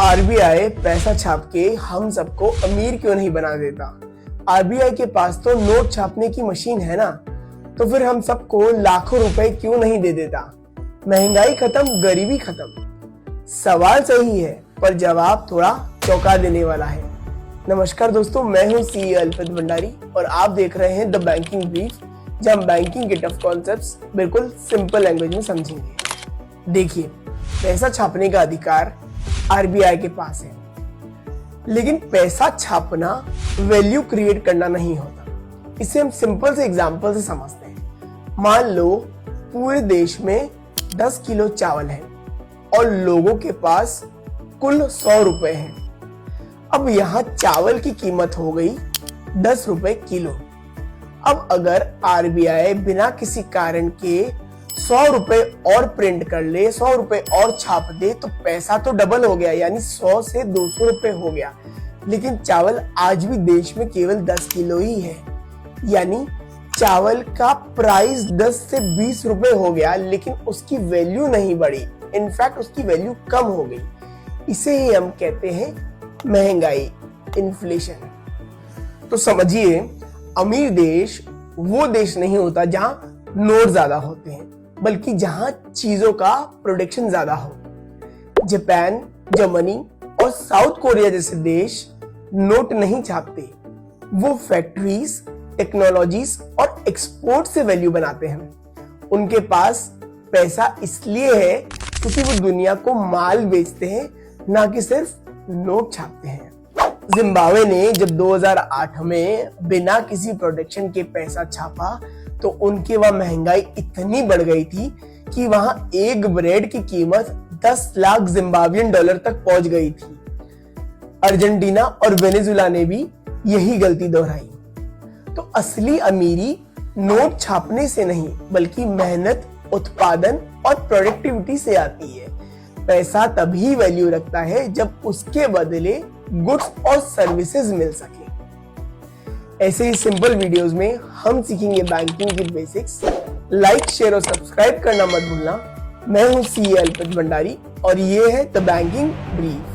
RBI पैसा छाप के हम सबको अमीर क्यों नहीं बना देता। आरबीआई के पास तो नोट छापने की मशीन है ना, तो फिर हम सबको लाखों रुपए क्यों नहीं दे देता। महंगाई खत्म, गरीबी खत्म। सवाल सही है पर जवाब थोड़ा चौंका देने वाला है। नमस्कार दोस्तों, मैं हूं सीए अल्फत भंडारी और आप देख रहे हैं द बैंकिंग ब्रीफ, जहां हम बैंकिंग के टफ कॉन्सेप्ट्स बिल्कुल सिंपल लैंग्वेज में समझेंगे। देखिए, पैसा छापने का अधिकार आरबीआई के पास है, लेकिन पैसा छापना वैल्यू क्रिएट करना नहीं होता। इसे हम सिंपल से एग्जांपल से समझते हैं। मान लो पूरे देश में 10 किलो चावल है और लोगों के पास कुल 100 रुपए हैं। अब यहाँ चावल की कीमत हो गई 10 रुपए किलो। अब अगर आरबीआई बिना किसी कारण के 100 रुपए और प्रिंट कर ले, 100 रुपए और छाप दे, तो पैसा तो डबल हो गया, यानी 100 से 200 रुपए हो गया। लेकिन चावल आज भी देश में केवल 10 किलो ही है, यानी चावल का प्राइस 10 से 20 रुपए हो गया, लेकिन उसकी वैल्यू नहीं बढ़ी। इनफैक्ट उसकी वैल्यू कम हो गई। इसे ही हम कहते हैं महंगाई, इन्फ्लेशन। तो समझिए, अमीर देश वो देश नहीं होता जहां नोट ज्यादा होते हैं, बल्कि जहां चीजों का प्रोडक्शन ज्यादा हो। जापान, जर्मनी और साउथ कोरिया जैसे देश नोट नहीं छापते। वो फैक्ट्रीज, टेक्नोलॉजीज और एक्सपोर्ट से वैल्यू बनाते हैं। उनके पास पैसा इसलिए है क्योंकि वो दुनिया को माल बेचते हैं, ना कि सिर्फ नोट छापते हैं। जिम्बाब्वे ने जब 2008 में बिना किसी प्रोडक्शन के पैसा छापा, तो उनके वहां महंगाई इतनी बढ़ गई थी कि वहां एक ब्रेड की कीमत 10 लाख जिम्बाब्वियन डॉलर तक पहुंच गई थी। अर्जेंटीना और वेनेजुएला ने भी यही गलती दोहराई। तो असली अमीरी नोट छापने से नहीं, बल्कि मेहनत, उत्पादन और प्रोडक्टिविटी से आती है। पैसा तभी वैल्यू रखता है जब उसके बदले गुड्स और सर्विसेज मिल सके। ऐसे ही सिंपल वीडियोस में हम सीखेंगे बैंकिंग की बेसिक्स। लाइक, शेयर और सब्सक्राइब करना मत भूलना। मैं हूं सीए अल्फत भंडारी और ये है द बैंकिंग ब्रीफ।